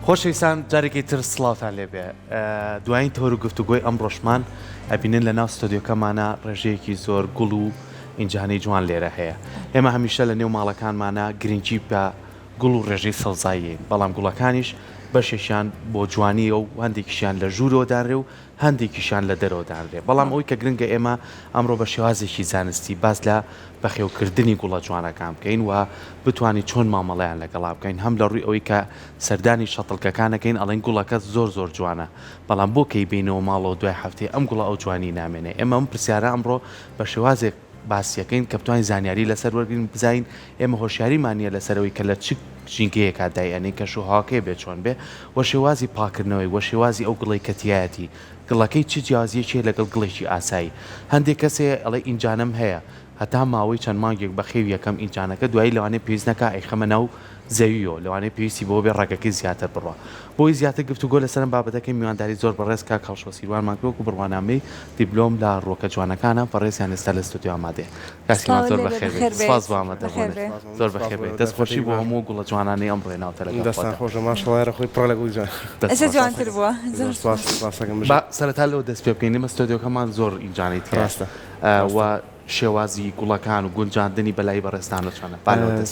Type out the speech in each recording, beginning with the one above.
خۆشەویستان جارێکی تر سڵاوتان لێبێ دوایین تۆر و گفتوگۆی ئەم ڕۆژمان ئەبینن لە ناو ستۆدیۆکەمانە ڕێژەیەکی زۆر گوڵ و ئینجانەی جوان لێرە هەیە. ئێمە هەمیشە لە نێو ماڵەکانمانە گرنگی بە گوڵ و ڕێژەی سەوزاییین، بەڵام گوڵەکانیش بەشێکیان بۆ جوانی و هەندێکیشیان لە ژوورۆدانرێ و هەندێکیشان لە دەرەوەدانرێ. بەڵام ئەوی کە گرنگە ئێمە ئەمڕۆ بە شێوازێکی زانستی باز لە بەخێوکردنی گوڵە جوانەکان بکەین و بتوانین چۆن مامەڵەیان لەگەڵا بکەین، هەم لە ڕووی ئەوەی کە سەردانی شەتڵکەکانەکەین ئەڵێن گوڵەکەت زۆر زۆر جوانە، بەڵام بۆ کەی بینەوە ماڵەوە دوای هەفتەیە ئەم گوڵە ئەو جوانی نامێنێ. ئێمە ئەم پرسیارە ئەمڕۆ بە شێوازێک باسیەکەین کە بتوانین زانیاری لەسەر وەرگین بزین. ئێمە هۆشیاریمانە لەسەرەوەی کە لە چ ژینگەیەکە دایەنێ کە شوهاکەی بێت چۆن بێ، وە شێوازی پاکردنەوەی، وە شێوازی ئەو گڵی کەتیایەتی گڵەکەی چ جیازیەکێ لەگەڵ گڵێکی ئاسایی. هەندێک کەسێ ئەڵێ ئینجانم هەیە، هەتا ماوەی چەند مانگێک بە خێو یەکەم ئینجانەکە دوایی لەوانەیە پێویست نەکا ئەیخەمە ناو زەویەوە، لەوانەیە پێویستی بۆ بێ ڕێگەکەی زیاتر بڕوە. بۆی زیاتر گفتوگۆ لەسەرم بابەتەکەی میوانداری زۆر بەڕێز کا کەڵشۆ سیروانمان کۆک و بڕوانامەی دیپلۆم لە ڕۆکە جوانەکانە بەڕێزیان ئێستا لە ستودیۆ ئامادەیە. کاسیمان زۆر بەخێر، سپاس بۆ ئامادەبوونت، زۆر بەخێر بێت. دەستخۆشی بۆ هەموو گوڵە جوانانەی ئەم ڕێناوتە لەگەڵ دەستان خۆشە ماشەڵڵا خۆی پڕ لە گوڵ جوان. ئێستا جوانتر بووە. سەرەتا لەوە دەست پێ بکەین، ئێمە ستۆدیۆکەمان زۆر ئینجانەی ڕاستە و شێوازی گوڵەکان و گونجاندنی بەلای بەڕێستانە چۆنە؟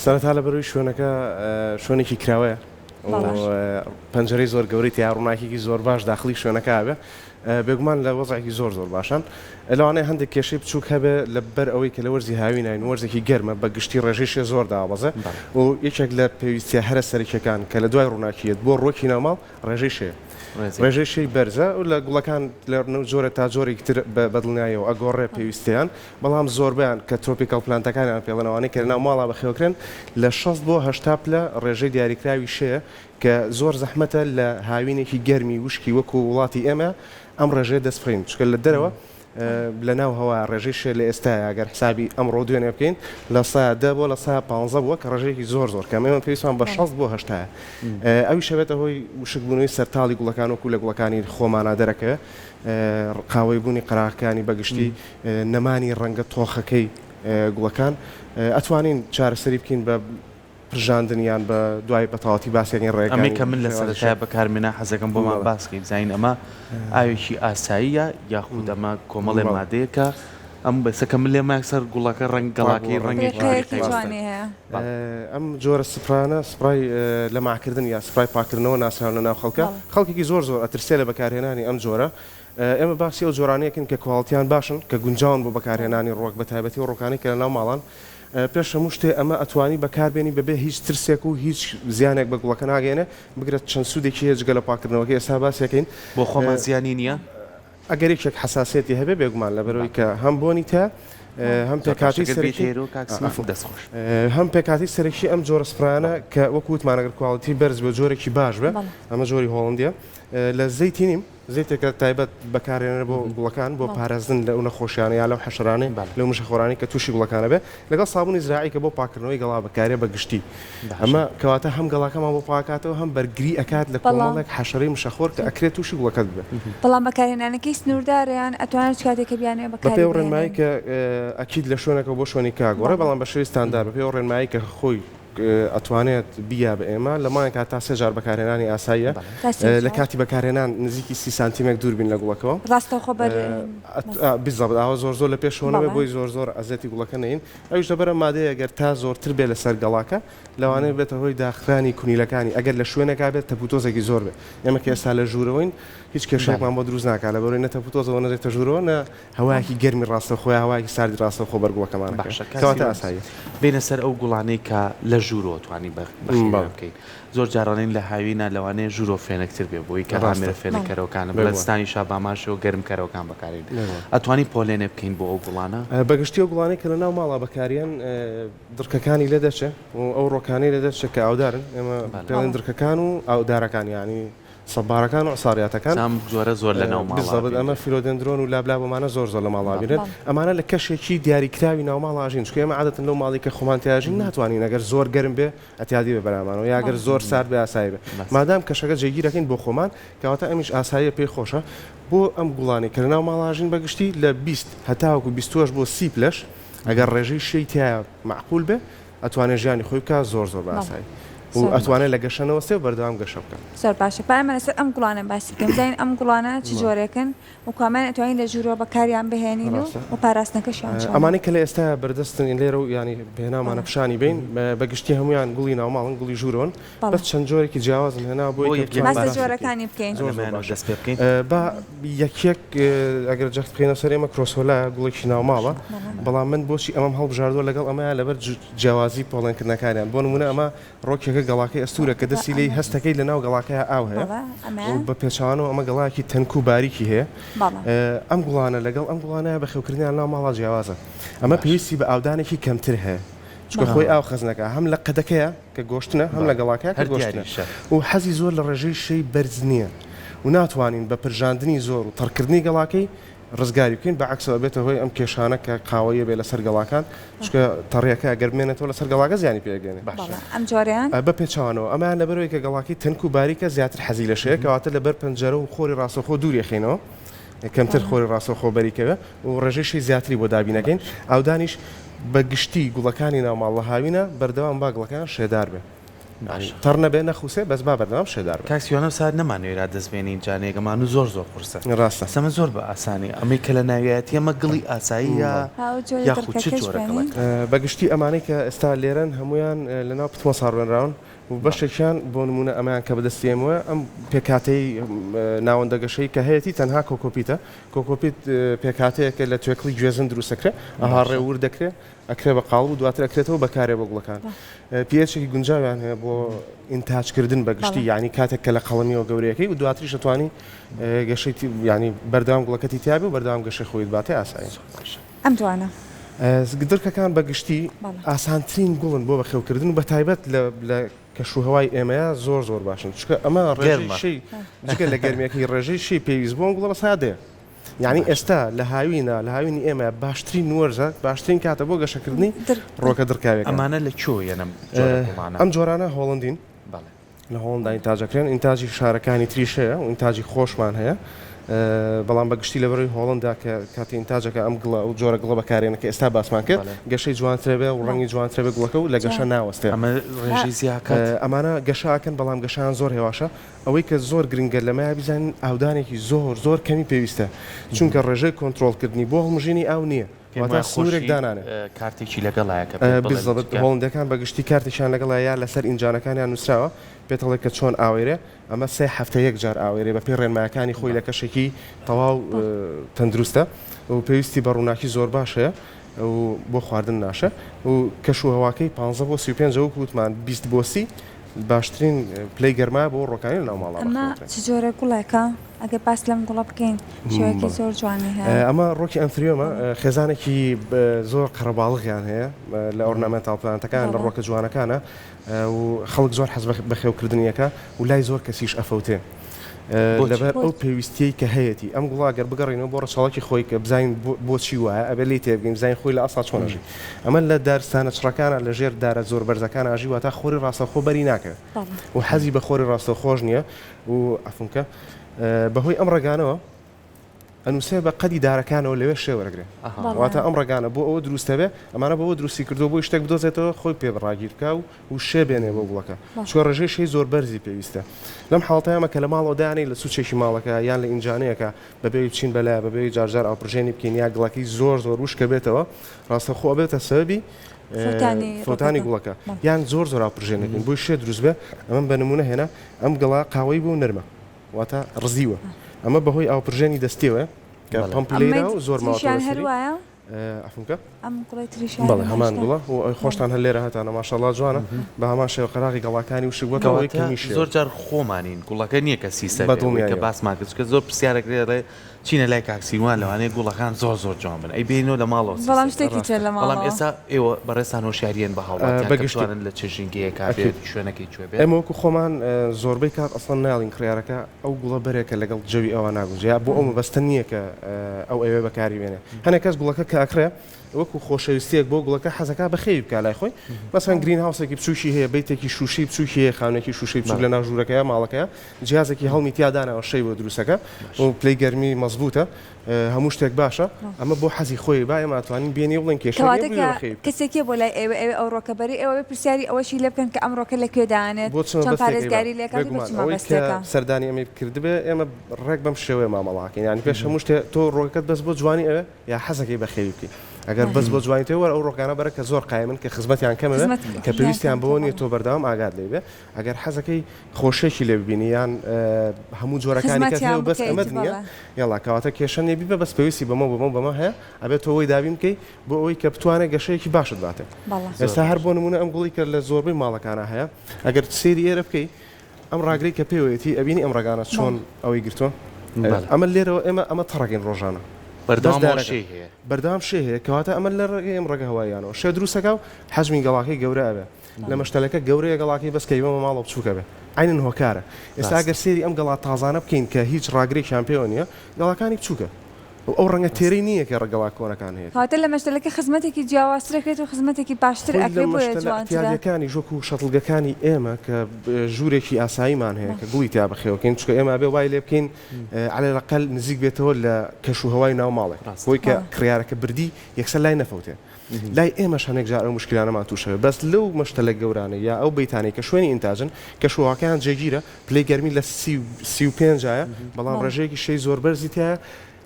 سەرەتا لە بەروی شوێنەکە شوێنێکی کراوەیە، پەنجەرەی زۆر گەورەی تیا ڕووناکێکی زۆر باش داخلی شوێنەکە هەبێ، بێگومان لە وەزعێکی زۆر زۆر باشن. لەوانەیە هەندێک کێشەی بچووک هەبێ لەبەر ئەوەی کە لە وەرزی هاوینین وەرزێکی گەرمە بە گشتی ڕێژەیشی زۆر دابەزە و یەکێک لە پێویستیە هەرە سەرکیەکان کە لە دوای ڕووناکیت بۆ ڕۆکی ناوماڵ ڕێژەیشەیە، ڕێژەیشی بەرزە و لە گوڵەکان لە زۆرە تا زۆرێکی تر بەدڵنیایەوە ئەگۆڕێ پێویستیان، بەڵام زۆربیان کە ترۆپیکەڵ پلانتەکانیان پێڵەنەوەی کە ناو ماڵا بەخێوکرێن لە 6 بۆ 80 پلە ڕێژەی دیاریکراوی شەیە کە زۆر زەحمەتە لە هاوینێکی گەرمی وشکی وەکو وڵاتی ئێمە ئەم ڕێژەیە دەستفرین، چکە لە دەرەوە لە ناو هەوا ڕێژەی لە ئێستاە ئەگەر حسابی ئەمڕۆ دوێنێ بکەین لە سا 10 بۆ لە سا 15 بووە کە ڕێژەیەکی زۆر زۆر کەمەوە پێویستمان بە 6 بۆ 80. ئەوی شەوێتە هۆی وشکبوونەوەی سەرتاڵی گوڵەکان وەکو لە گوڵەکانی خۆمانە دەرەکە قاوەی بوونی قەراغەکانی بەگشتی نەمانی ڕەنگە تۆخەکەی گوڵەکان ئەتوانین چارەسەری بکەین بە پرژاندنیان بە دوای بەتەواتی باسیێنی ڕێگەی. ئەمەی کە من لە سەرەتای بەکارمێنا حەزەکەم بۆمان باسکەی بزانین ئەمە ئاوێکی ئاساییە یاخود ئەمە کۆمەڵێ مادەیەکە ئەم بەسەکە من لێ ماکسەر گوڵەکە ڕەنگەڵاکەی ڕەنگێکی جوانی هەیە. ئەم جۆرە سپرانە سپای لە ماکردن یا سپای پاکردنەوە ناسراون لە ناو خەڵکە خەڵکێکی زۆر زۆر ئەترسێ لە بەکارهێنانی ئەم جۆرە. ئێمە باسی ئەو جۆرانەیەکن کە کواڵتیان باشن کە گونجاون بۆ بەکارهێنانی ڕۆک بە تایبەتی و ڕۆکانی کە لە ناو ماڵان پێش هەموو شتێ ئەمە ئەتوانی بەکاربێنی بەبێ هیچ ترسێک و هیچ زیانێک بە گوڵەکە ناگەێنێ بگرێت چەند سوودێکی هێجگە لە پاکردنەوەکە ئێستا باسیەکەین بۆ خۆمان زیانی نییە. ئەگەر یەکێک حساسێتی هەبێ بێگومان لەبەرەوەی کە هەم بۆنی تا هەم پێکاتی هەم پێکاتی سەرەکی ئەم جۆرە سپرانە کە وەکووتمانەگەر کواڵیتی بەرز بە جۆرێکی باش بێ ئەمە جۆری هۆڵندیە لە زەیتی نیم زەیتێکە تایبەت بەکارێنە بۆ گوڵەکان بۆ پارێزن لە نەخۆشیانە یا لەو حەشەرانەی لەو مشەخۆرانی کە تووشی گوڵەکانە بێ لەگەڵ سابوونی زراعی کە بۆ پاکردنەوەی گەڵا بەکارێ بە گشتی. ئەمە کەواتە هەم گەڵاکەمان بۆ پاکاتەوە هەم بەرگری ئەکات لە کۆمەڵێک حەشەرەی مشەخۆر کە ئەکرێت تووشی گوڵەکەت بێ. بەڵام بەکارهێنانەکەی سنوورداریان ئەتوانێت کاتێکە بیانێ بەکار بەپێ ڕێنمایی کە ئەکید لە شوێنەکە بۆ شوێنی کاگۆڕێ بەڵام بە شێوی ستاندار بەپێ ڕێنمایی کە خۆی ئەتوانێت بیا بە ئێمە لەمایان کات تا 3 جار بەکارهێنانی ئاساییە لە کاتی بەکارهێنان نزیکی 30 سانتیمێتر دووربین لە گوڵەکەەوە ڕاستەخۆ بیزەبت ئاوە زۆر زۆر لە پێشەوەنەوە بۆی زۆر زۆر ئەزەتی گوڵەکە نین ئەوش دەبەرە مادەیە ئەگەر تا زۆرتر بێ لەسەر گەڵاکە لەوانەیە بێتە هۆی داخرانی کونیلەکانی ئەگەر لە شوێنێکا بێت تەپوتۆزێکی زۆر بێ ئێمە کە ئێستا لە ژوورەوەین هیچ کێشەیەکمان بۆ دروست ناکات لە بەرەوەی نەتەپوتۆزەوە نەدێتە ژوورەوە نە هەوایەکی گەرمی ڕاستە خۆی هەوایەکی ساردی ڕاستە خۆ بەرگوڵەکەمان کەواتە ئاساییە بینە سەر ئەو گوڵانەی کە لە ژوورەوە توانی بکەین. زۆر جارانین لە هاوینە لەوانەیە ژوورۆ فێنکتر بێ بۆی کە ڕامێرە فێنەکەرەوەکانە بەلستانی شاباماشەوە گەرمکەرەوەکان بەکارین. ئەتوانی پۆلێنێ بکەین بۆ ئەو گوڵانە بەگشتی و گوڵانەی کە لە ناو ماڵا بەکاریان درکەکانی لێ دەچێت و ئەو ڕۆکانەی لێ دەچێت کە ئاودارن ئێمە پێڵێن درکەکان و ئاودارەکان یانی سەبارەکان و عساریاتەکان جۆرە زۆر لە ناو ماڵ ئەمە فیلۆدەندرۆن و لابلا بۆمانە زۆر زۆر لە ماڵابێت ئەمانە لە کەشێکی دیاریکراوی ناو ماڵاژین چکە ئێمە عادەتەن لەو ماڵی کە خۆمانتیاژین ناتوانین ئەگەر زۆر گەرم بێ ئەتیادی بە بەرامانەوە یاگەر زۆر سارد بێ ئاسایی بێ مادام کەشەکە جێگیرەکەین بۆ خۆمان کەواتە ئەمیش ئاساییە پێی خۆشە بۆ ئەم گوڵانی کە لە ناو ماڵاژین بەگشتی لە 20 هەتاوەکو 20 بۆ 30 پلەش ئەگەر ڕێژەی شەی تایە معقول بێ ئەتوانێت ژیانی خۆی بکات زۆر زۆر بە ئاسایی. و ئەتوانێت لە گەشەنەوەستێ و بەردەوام گەشە بکەن. زۆر باشە پامە لەسەر ئەم گوڵانە باسی بکەم زین ئەم گوڵانە چ جۆرێکن و کامان ئەتوانین لە ژوورەوە بەکاریان بهێنین و پاراستنەکەشیان ئەمانەی کە لە ئێستا بەردەستن لێرە و ینی بهێنامانە پیشانی بین بەگشتی هەمویان گوڵی ناوماڵن گوڵی ژوورۆن بەس چەند جۆرێکی جیاوازن هێنا بۆی ماسە جۆرەکانی بکەین دەست پێ بکەین با یەکێک ئەگەر جەخت بخێنە سەر ئێمە کرۆسۆلا گوڵێکی ناوماڵە بەڵام من بۆچی ئەمەم هەڵبژاردووە لەگەڵ ئەمە لەبەر جیاوازی پۆڵێنکردنەکانیان بۆ نمونە ئەمە ڕۆکێکە گەڵاکەی ئەستورە کە دەستی لی هەستەکەی لە ناو گەڵاکەیە ئاو هەیە بە پێچوانەوە ئەمە گەڵاکی تەنک و باریکی هەیە ئەم گوڵانە لەگەڵ ئەم گوڵانەیە بە خێوکردیان ناو ماڵا جیاوازە ئەمە پێویستی بە ئاودانێکی کەمتر هەیە چکە خۆی ئاو خەزنەکە هەم لە قەدەکەیە کە گۆشتنە هەم لە گەڵاکەیە کە گۆشتنە و حەزی زۆر لە ڕێژەی شەی بەرز نییە و ناتوانین بە پرژاندنی زۆر و تەڕکردنی گەڵاکەی ڕزگاری بکەین بەعکسەوە بێتە هۆی ئەم کێشانە کە قاوەیە بێ لەسەر گەڵاکان چکە تەڕیەکە ئەگەرمێنێتەوە لەسەر گەڵاکە زیانی پێگەێنێ ئەم جۆریان بە پێچوانەوە ئەمان لەبەرەوەی کە گەڵاکی تەنک و باریکە زیاتر حەزی لە شەیە کەواتە لەبەر پەنجەرە و خۆری ڕاستەخۆ دووریەخینەوە کەمتر خۆری ڕاستەخۆ بەریکەوە و ڕێژەی زیاتری بۆ دابینەکەین ئەودانیش بە گشتی گوڵەکانی ناوماڵ لە هاوینە بەردەوام باگڵەکان شێدار بێ تەڕ نەبێ نەخوسێ بەس با بەردەوام شێدار بێ کاکسیۆنە سات نەمانوێرا دەستبێنین جانێگەمان و زۆر قورسە ڕاستە سەمە زۆر بە ئاسانی ئەمەی کە لە ناویەتی ئەمە گڵی ئاساییە یاخود چ جۆرەکەڵک بەگشتی ئەمانەی کە ئێستا لێرن هەمویان لەناو پتمە ساڕوێنراون و بەشێکیان بۆ نمونە ئەمایان کە بەدەستێمەوە ئەم پێکاتەی ناوەندەگەشەی کە هەیەی تەنها کۆکۆپیتە کۆکۆپیت پێکاتەیەکە لە توێکڵی گوێزن دروستەکرێ ئەها ڕێور دەکرێت ئەکرێ بە قاڵ و دواتر ئەکرێتەوە بەکارێ بە گوڵەکان پێچێکی گونجاویان هەیە بۆ ئینتاجکردن بەگشتی یعنی کاتێک کە لە قەڵەمیەوە گەورەیەکەی و دواتریش دەتوانی گەشەی ینی بەردەوام گوڵەکەتی تیابی و بەردەوام گەشەی خۆی باتێ ئاسایی ئەم جوانە درکەکان بەگشتی ئاسانترین گوڵن بۆ بەخێوکردن و بە تایبەت لە کەشوهەوای ئێمەیە زۆر باشن چکە ئەمە ڕێژەی لە گەرمیەکەی ڕێژەی شی پێویست بۆن گوڵە سادەیە یعنی ئێستا لە هاوینە لە هاوینی ئێمە باشترین وەرزە باشترین کاتە بۆ گەشەکردنی ڕۆکە درکاوێک ئەمانە لە چۆیەنم ئەم جۆرانە هۆڵندین لە هۆڵندا ئینتاجەکرێن ئینتاجی شارەکانی تریشەیە و ئینتاجی خۆشمان هەیە بەڵام بەگشتی لەبەرەوەی هۆڵندا کە کاتی ئینتاجەکە ئەم گڵە و جۆرە گڵە بەکارێنە کە ئێستا باسمان کرد گەشەی جوانترێ بێ و ڕەنگی جوانترێ بێ گوڵەکە و لە گەشە ناوەستێ ئەمانە گەشاکەن بەڵام گەشان زۆر هێواشە ئەوەی کە زۆر گرنگە لەمەیە بیزانین ئاودانێکی زۆر کەمی پێویستە چونکە ڕێژەی کۆنتترۆلکردنی بۆ هەڵمژینی ئاو نییە سوورێک دانانێ کارتێکی لەگەڵایەکە هۆڵندەکان بەگشتی کارتێکیان لەگەڵایە لەسەر ئینجانەکانیان نووسراوە پێتەڵێک کە چۆن ئاوێرێ ئەمە سێ هەفتە یەک جار ئاوێرێ بە پێی ڕێنمایەکانی خۆی لە کەشێکی تەواو تەندروستە و پێویستی بە ڕووناکی زۆر باشەیە و بۆ خواردن ناشە و کەشوهەواکەی 15 بۆ 35 وتمان 20 بۆ 30 باشترین پلەی گەرما بۆ ڕۆکانی لەناو ماڵە ئەمە چ جۆرە گوڵێکە ئەگە باس لەم گوڵە بکەین شێوەیەکی زۆر جوانی هەیە ئەمە ڕۆکی ئەنفریۆمە خێزانێکی زۆر قەرەباڵغیان هەیە لە ئۆرنامنتال پلانتەکان لە ڕۆکە جوانەکانە و خەڵک زۆر حەز بەخێوکردنیەکە و لای زۆر کەسیش ئەفەوتێ لەبەر ئەو پێویستیەی کە هەیەی ئەم گوڵاگەر بگەڕینەوە بۆ ڕەچاڵکی خۆی کە بزین بۆچی وایە ئەبێ لی تێبگەین بزین خۆی لە ئەسا چۆنەژی ئەمە لە دارستانە چڕەکانە لە ژێر دارە زۆر بەرزەکان ئاژی واتە خۆری ڕاستەخۆ بەری ناکە و حەزی بە خۆری ڕاستەخۆش نییە و ئەفونکە بەهۆی ئەم ڕێگانەوە ئەنووسێ بە قەدی دارەکانەوە لەوێ شێوەرەگرێ واتە ئەم ڕێگانە بۆ ئەوە دروستە بێ ئەمانە بەوە دروستی کردو بۆ شتێک بدۆزێتەوە خۆی پێڕاگیرکە و شێ بێنێ بۆ گوڵەکە چوە ڕێژەی شەی زۆر بەرزی پێویستە لەم حاڵەتەیەمە کە لە ماڵەوەدانی لە سوچێکی ماڵەکە یان لە ئینجانەیەەکە بەبێ بچین بەلای بەبێ جارجار ئاپڕژێنی بکەین یا گڵەکەی زۆر وشکە بێتەوە ڕاستەخۆ بێتە سەبەبی فۆتانی گوڵەکە یان زۆر ئاپڕژێنەکەین بۆی شێ دروست بێ ئەمە بە نمونە هێنا ئەم گڵا قاوەی بۆ نەرمە واتە ڕزیوە ئەمە بەهۆی ئاپڕژێنی دەستیوە کە پمپلیرا و زۆر هەروایە ئەفونکە بەڵێ هەمان گوڵە و خۆشتان هەر لێرە هەتانە ماشەڵڵا جوانە بە هەمان شێوە قەراغی گەڵاکانی وشکوەکەەوەی کەمیش زۆر جار خۆمانین گوڵەکە نییە کە سیسە کە باسمان کرد کە زۆر پرسیارەکرێ چینە لای کاکسیوان لەوانەیە گوڵەکان زۆر جوان بن ئەی بینەوە لە ماڵەوە بەڵام شتێکی تر لە بەڵام ئێستا ئێوە بەڕێستان هۆشیاریان بە هەوڵات بەگشتوانن لە چێژینگەیە کابێت شوێنەکەی کوێ بێت ئەمە وەکو خۆمان زۆربەی کات ئەسڵان ناڵین کڕارەکە ئەو گوڵە بەرێکە لەگەڵ جەوی ئەوە ناگونجیا بۆ ئەو مەبەستە نییە کە ئەو ئەوێ بەکاری بێنێ هەنێک کەس گوڵەکە کە ئەکرێ وەکو خۆشەویستیەک بۆ گوڵەکە حەزەکە بەخێوی بکە لای خۆی مەسەن گرین هاوسێکی بچووکی هەیە بیتێکی شوشی بچووکی هەیە خاونێکی شوشەی بچووک لە ناو ژوورەکەیە ماڵەکەیە جیازێکی هەڵمی تیادانەوە شەی بۆ دروستەکە و پلەی گەرمی مەزبوطە هەموو شتێک باشە ئەمە بۆ حەزی خۆی با ئێمە ئەتوانین بێنی بڵێن کێشەی کەسێکی بۆ لای ئێوە ئەو ڕۆکەبەری ئەوە پرسیاری ئەوەشی لێ بکەن کە ئەم ڕۆکە لەکوێ دانێت چۆن پارێزگاری لێکات سەردانی ئەمە کردبێ ئێمە ڕێک بەم شێوەیە مامەڵاکەین یانی پێش هەموو شتێ تۆ ڕۆکەت بەس بۆ جوانی ئەوێ یا حەزەکەی بەخێوی بکەی ئەگەر بەس بۆ جوانی تێوە ئەو ڕۆکانە بەرە کە زۆر قایمن کە خزمەتیان کەمەوە کە پێویستیان بۆ نیە تۆ بەردەوام ئاگات لێ بێ ئەگەر حەزەکەی خۆشێکی لێ ببینی یان هەموو جۆرەکانی کە بەس ئەمەد نییە یاڵا کەواتە کێشە نێبی بە بەس پێویستی بەمە هەیە ئەبێت تۆ ئەوەی دابین بکەی بۆ ئەوەی کە بتوانێت گەشەیەکی باشت باتێ ئێستا هەر بۆ نمونە ئەم گوڵی کە لە زۆربەی ماڵەکانە هەیە ئەگەر سێری ئێرە بکەی ئەم ڕاگری کە پێوەیەتی ئەبینی ئەم ڕگانە چۆن ئەوەی گرتووە ئەمە لێرەوە ئەمە تەڕگەین ڕۆژانە بەردەوام شێ هەیە کەواتە ئەمە لە ڕێگەی ئەم ڕێگە هەواییانەوە شێ دروستەکە و حەجمی گەڵاکەی گەورە ئەبێ لە مەشتەلەکە گەورەیە گەڵاکەی بەسکەیبەمە ماڵە بچووکە بێ عینن هۆکارە ئێستا گەر سێری ئەم گەڵات تازانە بکەین کە هیچ ڕاگرێکیان پێوە نییە گەڵاکانی بچووکە ئەو ڕەنگە تێرەی نییە کە ڕگەڵا کۆنەکان هەیە هاتە لە مەشتەلەکە خزمەتێکی جیاوازترەکەێت و خزمەتێکی باشتر ئەکرێت بۆ جوانتیادەکانی ژۆک و شەتڵگەکانی ئێمە کە ژوورێکی ئاساییمان هەیە کە گوڵی تا بەخێوەکەین چکە ئێمە بێ وای لێ بکەین عەلەقەل نزیک بێتەوە لە کەش و هەوای ناو ماڵێک بۆی کە کڕیارەکە بردی یەکسەر لای نەفەوتێ لای ئێمەش هەنێک جار ئەو مشکلانەمان تووشەوە بەس لەو مەشتەلە گەورانە یا ئەو بەیتانەی کە شوێنی ئینتاجن کە شوواکەیان جێگیرە پلەی گەرمی لە 35 بەڵام ڕێژەیەکی شەی زۆر بەرزی تایە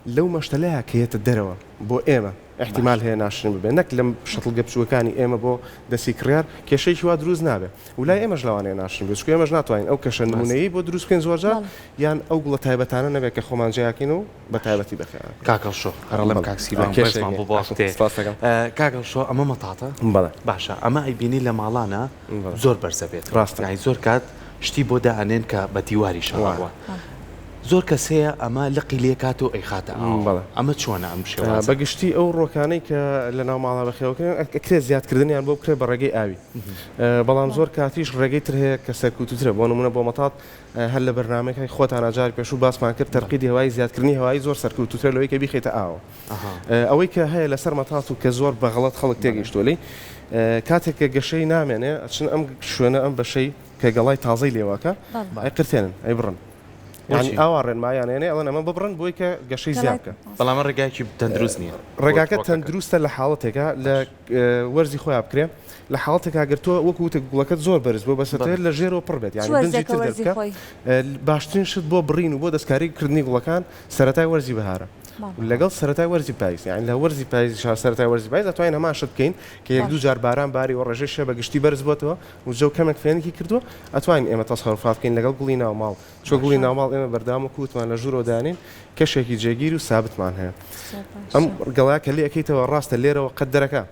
لەو مەشتەلەیە کەیەتە دەرەوە بۆ ئێمە احتیمال هەیە ناشرین ببێ نەک لەم شەتڵگە بچووەکانی ئێمە بۆ دەستی کڕیار کێشەیەکی وا دروست نابێ وڵای ئێمەش لەوانەیە ناشرین بێت چکە ئێمەش ناتوانین ئەو کەشە نمونەیی بۆ دروست بکەین زۆرجار یان ئەو گوڵە تایبەتانە نەبێت کە خۆمان جیاکەین و بە تایبەتی بەخێران کاکەڵشۆ هەرڵم کاکسیروان کێشمان بۆ باستێ کاکەڵشۆ ئەمە مەتاتە باشە ئەمە ئەیبینی لە ماڵانە زۆر بەرزە بێت ڕاستە زۆر کات شتی بۆ داهێنێن کە بە دیواری شەڕاوە زۆر کەسەیە ئەمە لقی لێکات و ئەیخاتە ئەمە چۆنە ئەم شێوازە بەگشتی ئەو ڕۆکانەی کە لە ناو ماڵا بەخێوەکەن ئەکرێ زیادکردنیان بۆ بکرێ بە ڕێگەی ئاوی بەڵام زۆر کاتیش ڕێگەی تر هەیە کە سەرکوتوترە بۆ نمونە بۆ مەتات هەر لە بەرنامەکەی خۆتان ئاجار پێش و باسمان کرد تەرقیدی هەوای زیادکردنی هەوایی زۆر سەرکوتوترە لەوەی کە بیخێتە ئاوە ئەوەی کە هەیە لەسەر مەتات و کە زۆر بەغەڵەت خەڵک تێگەیشتوەلی کاتێک کە گەشەی نامێنێ ئەچن ئەم شوێنە ئەم بەشەی کە گەڵای تازەی لێواکە ئەی قرتێنن ئەی بڕن يعني ئاوارێن مایانێنێ ئەڵەن ئەمە ببڕن بۆی کە گەشەی زیادکە بەڵام ڕێگایکی تەندروست نییە ڕێگاکە تەندروستە لە حاڵەتێکە لە وەرزی خۆیان بکرێ لە حاڵەتێکا گرتووە وەکوتە گوڵەکەت زۆر بەرز بۆ بەسەر لە ژێرەوە پڕ بێت یعنی بنجی تر دەبکە باشترین شت بۆ بڕین و بۆ دەستکاریکردنی گوڵەکان سەرەتای وەرزی بەهارە لەگەڵ سەرەتای وەرزی پاییز یعنی لە وەرزی پاییز سەرەتای وەرزی پاییز دەتوانین هەمان شت بکەین کە یەک دوو جار باران باری و ڕێژەی شەبە گشتی بەرز بۆتەوە و جەو کەمێک فێنێکی کردووە ئەتوانین ئێمە تەسەڕوفات بکەین لەگەڵ گوڵی ناو ماڵ چۆ گوڵی ناو ماڵ ئێمە بەردام و کووتمان لە ژوورەوە دانین کەشێکی جێگیر و سابتمان هەیە ئەم گەڵاکە لێ ئەەکەیتەوە ڕاستە لێرەوە قەت دەرەکە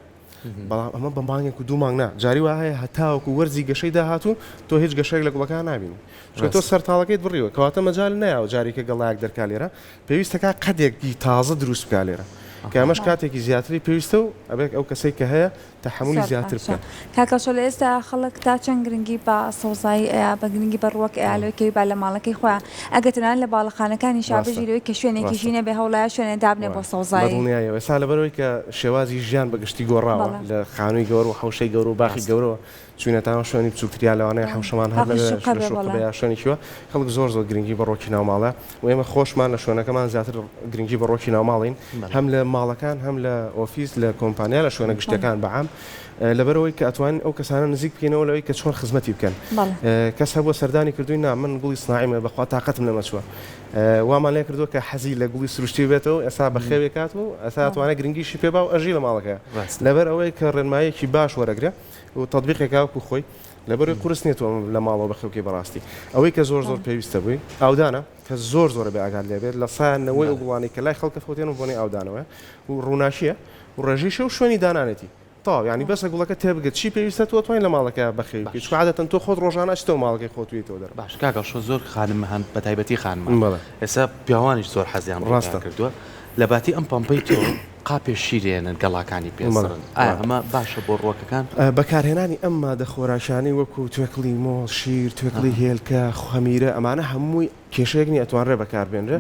بەڵام ئەمە بە مانگێک و دوو مانگ نا جاری وا هەیە هەتاوەکو وەرزی گەشەی داهاتوو تۆ هیچ گەشەیەک لە گوڵەکان نبینی چکە تۆ سەرتاڵەکەیت بڕیوە کەواتە مەجال نایە و جاریکە گەڵایەک دەرکا لێرە پێویستەکە قەدێکی تازە دروست بکا لێرە کە ئەمەش کاتێکی زیاتری پێویستە و ئەبێک ئەو کەسەی کە هەیە تەحملی زیاتر بکە کاکەشۆ لە ئێستا خەڵک تا چەند گرنگی بە سەوزایی بە گرنگی بە ڕوەک ئالەوەکەوی با لە ماڵەکەی خۆیان ئەگە تەنانەت لە باڵەخانەکانی شابژیرەوەی کە شوێنێکیشینە بێ هەوڵایە شوێنێ دابنێ بۆ سەوزایی ئێستا لەبەرەوەی کە شێوازی ژیان بەگشتی گۆڕاوە لە خانووی گەور و حوشەی گەور و باخی گەورەوە چوونەتان شوێنی بچووکتریا لەوانەیە حوشەمان هەر لە شوێنێکیوە خەڵک زۆر زۆر گرنگی بە ڕۆکی ناوماڵە و ئێمە خۆشمان لە شوێنەکەمان زیاتر گرنگی بە ڕۆکی ناوماڵین هەم لە ماڵەکان هەم لە ئۆفیس لە کۆمپانیا لە شوێنە گشتەکان بەعام لەبەرەوەی کە ئەتوانین ئەو کەسانە نزیک بکەینەوە لەوەی کە چۆن خزمەتی بکەن کەس هەبووە سەردانی کردووی نا من گوڵی سناعیمە بەخوا تااقەتم لەمەچوە وامان لێ کردووە کە حەزی لە گوڵی سروشتی بێتەوە ئەسا بە خێوێکات و ئەسا ئەتوانە گرنگیشی پێ با و ئەژی لە ماڵەکە لەبەر ئەوەی کە ڕێنمایەکی باش وەرەگرێ و تەطبیقێکاوەکو خۆی لەبەر قورس نیێت لە ماڵەوە بەخێوکەی بەڕاستی ئەوەی کە زۆر زۆر پێویستە بووی ئاودانە کە زۆر زۆرە بێ ئاگات لێبێت لە سایانەوەی ئەوگوڵانی کە لای خەڵکە فوتێن و بۆنی ئاودانەوە و ڕووناشیە و ڕێژیشە و شوێنی دانانێتی تاو ینی بەسە گوڵەکە تێبگەت چی پێویستە تۆ توانین لە ماڵەکە بەخێوی چکە عادەتەن تۆ خۆت ڕۆژانە ئەچتەوە ماڵەکەی خۆتویتەوە دەر باش کاکەڵشۆ زۆر خانم هەن بە تایبەتی خانمان ئێستا پیاوانیش زۆر حەزیان ڕاستە کردووە لە باتی ئەم پەمپەی تۆ قاپێ شیرێنن گەڵاکانی پێسەرن ئەمە باشە بۆ ڕۆکەکان بەکارهێنانی ئەم مادە خۆراشانی وەکو توێکڵی مۆڵ شیر توێکڵی هێلکە خەمیرە ئەمانە هەمووی کێشەیەک نی ئەتوانرێ بەکاربێنرێ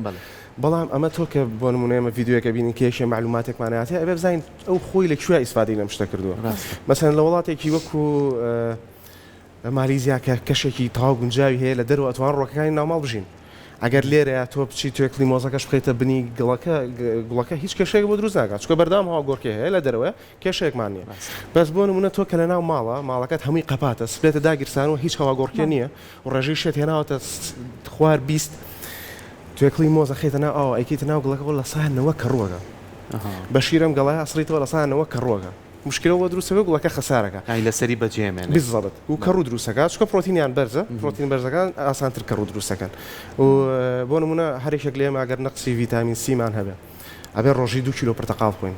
بەڵام ئەمە تۆ کە بۆ نمونە ئێمە ڤیدیۆیەکە بینین کێشە معلوماتێکمانات هەیە ئەبێ بزانین ئەو خۆی لەکوێ ئیسفادەی لەم شتە کردووە مەسەن لە وڵاتێکی وەکو مالیزیا کە کەشێکی تاو گونجاوی هەیە لە دەرەوە ئەتوان ڕۆکەکانی ناوماڵ بژین ئەگەر لێرەیە تۆ بچی توێ کلیمۆزەکەش بخیتە بنی گوڵەکە هیچ کێشەیەک بۆ دروست ناکات چکە بەردام هەوا گۆڕکێ هەیە لە دەرەوە کێشەیەکمان نییە بەس بۆ نمونە تۆ کە لە ناو ماڵە ماڵەکەت هەمووی قەپاتە سپێتە داگیرسان و هیچ هەوا گۆڕکێ نییە و ڕێژەی شێت هێناوەتە خوار بیست توێ کلیمۆزە خێتە ناو ئەوە ئەیکیتە ناو گڵەکەەوە لە ساهنەوە کەڕوەکە بە شیرەم گەڵای ئەسڕیتەوە لە ساهنەوە کەڕوەکە مشکلەوە دروستەوە گوڵەکە خەسارەکە لەسەری بەجێمێن بالضبط و کەڕوو دروستەکە چکە پرۆتینیان بەرزە پرۆتین بەرزەکان ئاسانتر کەڕوو دروستەکەن و بۆ نمونە هەرێکێک لێمە ئەگەر نەقسی ڤیتامین سیمان هەبێ ئەبێ ڕۆژی 2 کیلۆ پرتەقال بخۆین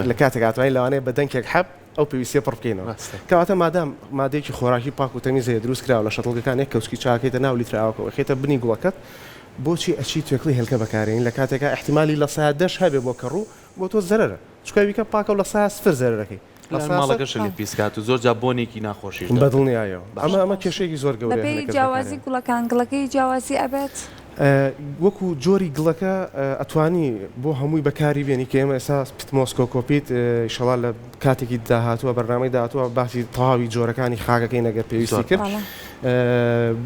لە کاتێک هاتوانین لەوانەیە بەدەنگێک حەب ئەو پێویستیە پڕ بکەینەوە کەواتە مادام مادەیەکی خۆراکی پاک و تەمیزە دروست کراوە لە شەتڵگەکان یەک کەوسکی چاکەیتە ناو لیتراوەکەەوە خێتە بنی گوڵەکەت بۆچی ئەچی توێکڵی هێلکە بەکارێن لە کاتێکە احتیمالی لە سایە دەش هەبێ بۆ کەڕوو بۆ تۆ زەرەرە چکەویکە پاکە و لە سایە سفر زەرەرەکەی ماڵەکەش لێ پیسکات و زۆر جا بۆنێکی ناخۆشیش بەدڵنیایەوە ئەمە کێشەیەکی زۆر گەورەیە بەپێی جیاوازی گوڵەکان گڵەکەی جیاوازی ئەبێت وەکو جۆری گڵەکە ئەتوانی بۆ هەمووی بەکاری بێنی کە ئێمە ئێستا پتمۆسکۆکۆپیت شەڵا لە کاتێکی داهاتووە بەرنامەی داهاتووە باسی تەواوی جۆرەکانی خاگەکەی نەگەر پێویستی کرد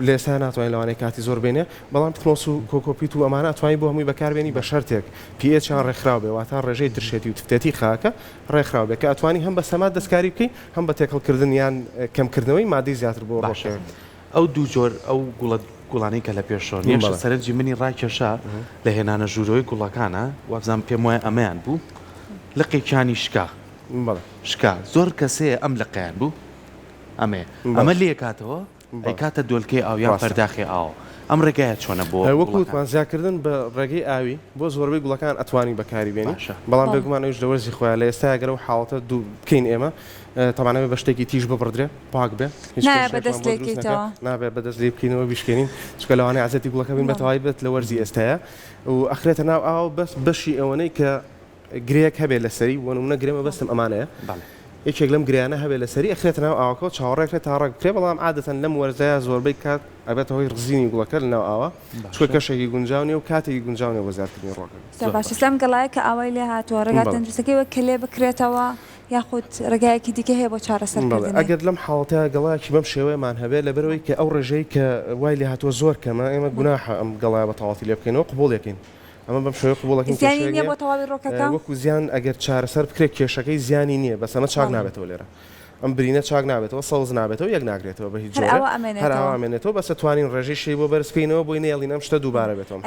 لێستا ناتوانین لەوانەیە کاتی زۆر بێنێ بەڵام پتمۆس و کۆکۆپیت و ئەمانە ئەتوانی بۆ هەمووی بەکاربێنی بە شەرتێک پێچیان ڕێکخراو بێ واتە ڕێژەی درشێتی و تفتێتی خاکە ڕێکخراو بێ کە ئەتوانی هەم بە سەمات دەستکاری بکەی هەم بە تێکەڵکردن یان کەمکردنەوەی مادەی زیاتر بۆ ڕۆژێ ئەو دوو جۆر ئەو گوڵانەی کە لە پێشۆن یەکش سەرنجی منی ڕاکێشا لە هێنانە ژوورەوەی گوڵەکانە وابزان پێم وایە ئەمەیان بوو لقێکیانی شکا زۆر کەسەیە ئەم لقیان بوو ئەمە لێ کاتەوە ئەی کاتە دۆلکەی ئاویان پەرداخی ئاوە ئەم ڕێگایە چۆنە بۆ وەکووتمان زیاکردن بە ڕێگەی ئاوی بۆ زۆربەی گوڵەکان ئەتوانی بەکاری بێنی بەڵام بێگومان ئەوش لەوەرزی خۆیان لە ئێستا گەرە و حاڵەتە دوو بکەین ئێمە تەمانەوە بە شتێکی تیژ ببڕدرێ پاک بێ نابێت بەدەست لێ بکەینەوە بیشکێنین چکە لەوانەیە عزەتی گوڵەکە بین بەتەواوی بێت لە وەرزی ئێستاە و ئەخرێتە ناو ئاو بەس بەشی ئەوەنەی کە گرەیەک هەبێت لەسەری وەنمونە گرێمە بەستم ئەمانەیە یەکێک لەم گریانە هەبێت لەسەری ئەخرێتە ناو ئاوەکە چاوەڕێکرێت تا ڕێک بکرێ بەڵام عادەتەن لەم وەرزایە زۆربەی کات ئەبێتە هۆی ڕزینی گوڵەکە لە ناو ئاوە چکە کەشێکی گونجاونی و کاتێکی گونجاونی بۆ زیادکردنی ڕۆکە باشە سەم گەڵایە کە ئەوەی لێ هاتووە ڕێگات تەندروستەکەی وەک کە لێ بکرێتەوە یاخود ڕێگایەکی دیکە هەیە بۆ چارەسەرکردن ئەگەر لەم حاڵەتە گەڵایەکی بەم شێوەیەمان هەبێت لەبەرەوەی کە ئەو ڕێژەی کە وای لێ هاتووە زۆر کەمە ئێمە گوناحە ئەم گەڵایە بە تەواوی لێ بکەینەوە قبوڵێکین ئەمە بەم شێوەیە قبوڵەکەین زیانی نییە بۆ تەواوی ڕۆکەکە وەکو زیان ئەگەر چارەسەر بکرێت کێشەکەی زیانی نییە بەس ئەمە چاک نابێتەوە لێرە ئەم برینە چاک نابێتەوە سەوز نابێتەوە یەک ناگرێتەوە بە هیچ جۆرە هەر ئەوامێنێتەوە بەس توانین ڕێژەی شەی بۆ بەرزکەینەوە بۆی نێڵین ئەم شتە دووبارە بێتەوە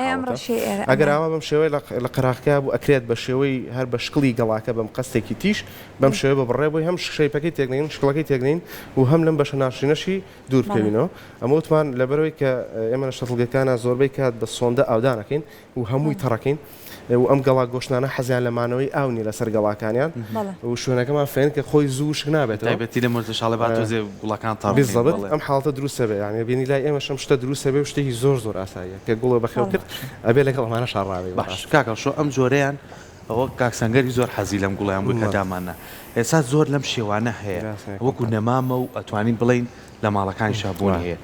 ئەگەر ئاوا بەم شێوەیە لە قەراغکە بوو ئەکرێت بە شێوەی هەر بە شکلی گەڵاکە بەم قەستێکی تیش بەم شێوە بە بڕێ بۆی هەم شەیپەکەی تێکنین شکڵەکەی تێکنین و هەم لەم بەشە ناشرینەشی دوور بکەوینەوە ئەمە وتمان لەبەرەوەی کە ئێمە لە شەتڵگەکانە زۆربەی کات بە سۆندە ئاودانەکەین و هەمووی تەڕەکەین و ئەم گەڵا گۆشتانە حەزیان لە مانەوەی ئاونی لەسەر گەڵاکانیان و شوێنەکەمان فێن کە خۆی زوو شک نابێتەوە تایبەتی لە مۆرد شاڵە باتۆزێ گوڵەکان تا بالضبط ئەم حاڵەتە دروستە بێ یعنی بینی لای ئێمە شەم شتە دروستە بێ و شتێکی زۆر زۆر ئاساییە کە گوڵە بەخێو کرد ئەبێ لەگەڵ ئەمانە شاڕاوێ باش کاکە شۆ ئەم جۆرەیان ئەوە کاکسەنگەری زۆر حەزی لەم گوڵیان بوو کە دامانە ئێستا زۆر لەم شێوانە هەیە وەکو نەمامە و ئەتوانین بڵین لە ماڵەکانی شابوون هەیە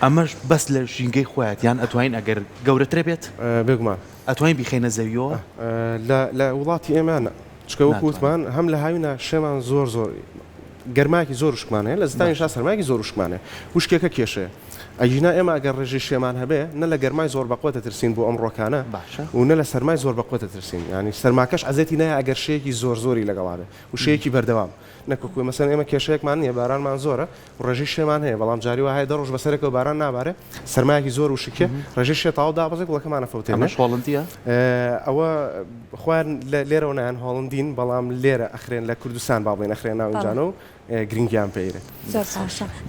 ئەمەش بەس لە ژینگەی خۆیان یان ئەتوانین ئەگەر گەورەترە بێت بێگومان ئەتوانین بیخینە زەویەوە لە وڵاتی ئێمانە چکە وەکووتمان هەم لە هاوینە شێمان زۆر زۆر گەرماکی زۆر شکمان هەیە لە زستانی شا سەرماکی زۆر شکمانێ وشکێکە کێشەیە ئەجینا ئێمە ئەگەر ڕێژی شێمان هەبێ نە لە گەرمای زۆر بەقوتە ترسین بۆ ئەم ڕۆکانە و نە لە سەرمای زۆر بەقوتە ترسین ینی سەرماکەش عزەتی نایە ئەگەر شەیەکی زۆر زۆری لەگەڵابێ و شەیەکی بەردەوام نەکوکوێ مەسەن ئێمە کێشەیەکمان نییە بارانمان زۆرە و ڕێژی شێمان هەیە بەڵام جاری وایە دە ڕۆژ بەسەرەکە و باران نابارێ سەرمایەکی زۆر و شکێ ڕێژی شێتاو دابەزێک وڵەکەمانە فەوتێنە هۆڵندیە ئەوە خوارد لێرەوە نایان هۆڵندین بەڵام لێرە ئەخرێن لە کوردستان با بڵێن ئەخرێن ناونجانە و گرنگیان پێیرە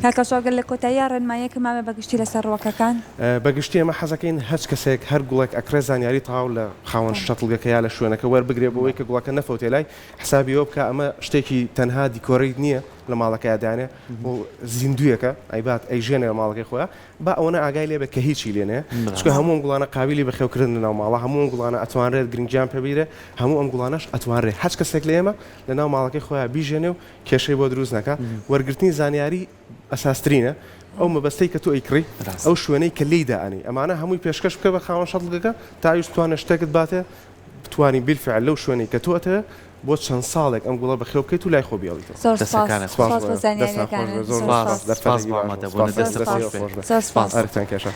کاکەشۆگەل لە کۆتایی ڕێنماییەکە مامە بەگشتی لەسەر ڕۆکەکان بەگشتی ئەمە حەزەکەین هەچ کەسێک هەر گوڵێک ئەکرێ زانیاری تاو لە خاوەن شەتڵگەکە یا لە شوێنەکە وەربگرێ بۆەوەی کە گوڵەکە نەفەوتێلای حسابی ئەوە بکە ئەمە شتێکی تەنها دیکۆڕی نییە لە ماڵەکە دانێ و زیندویەکە ئەیبات ئەیژێنێ لە ماڵەکەی خۆیان با ئەوەنە ئاگای لێ بێت کە هیچی لێنێ چکە هەموو ئەم گوڵانە قابلی بەخێوکردن لەناو ماڵە هەموو ئەم گوڵانە ئەتوانرێت گرنگجیان پێبیرێ هەموو ئەم گوڵانەش ئەتوانرێت هەچ کەسێک لە ئێمە لەناو ماڵەکەی خۆیان بیژێنێ و کێشەی بۆ دروست نەکە وەرگرتنی زانیاری ئەساسترینە ئەو مەبەستەی کە تۆ ئەیکڕی ئەو شوێنەی کە لێی داانی ئەمانە هەمووی پێشکەش بکە بە خاوەن شەڵگەکە تا ئەویش بتوانە شتێکت باتێ بتوانی بیلفعل لەو شوێنەی کە تۆتە بۆ چەند ساڵێک ئەم گوڵە بەخێو بکەیت و لای خۆ بیاڵیتەوە زۆر سپاس بۆ زانیاریەکانت. سپاس بۆ ئامادەبوونە دەستە خۆش بێت. زۆر سپاس. ئەرتان کێشە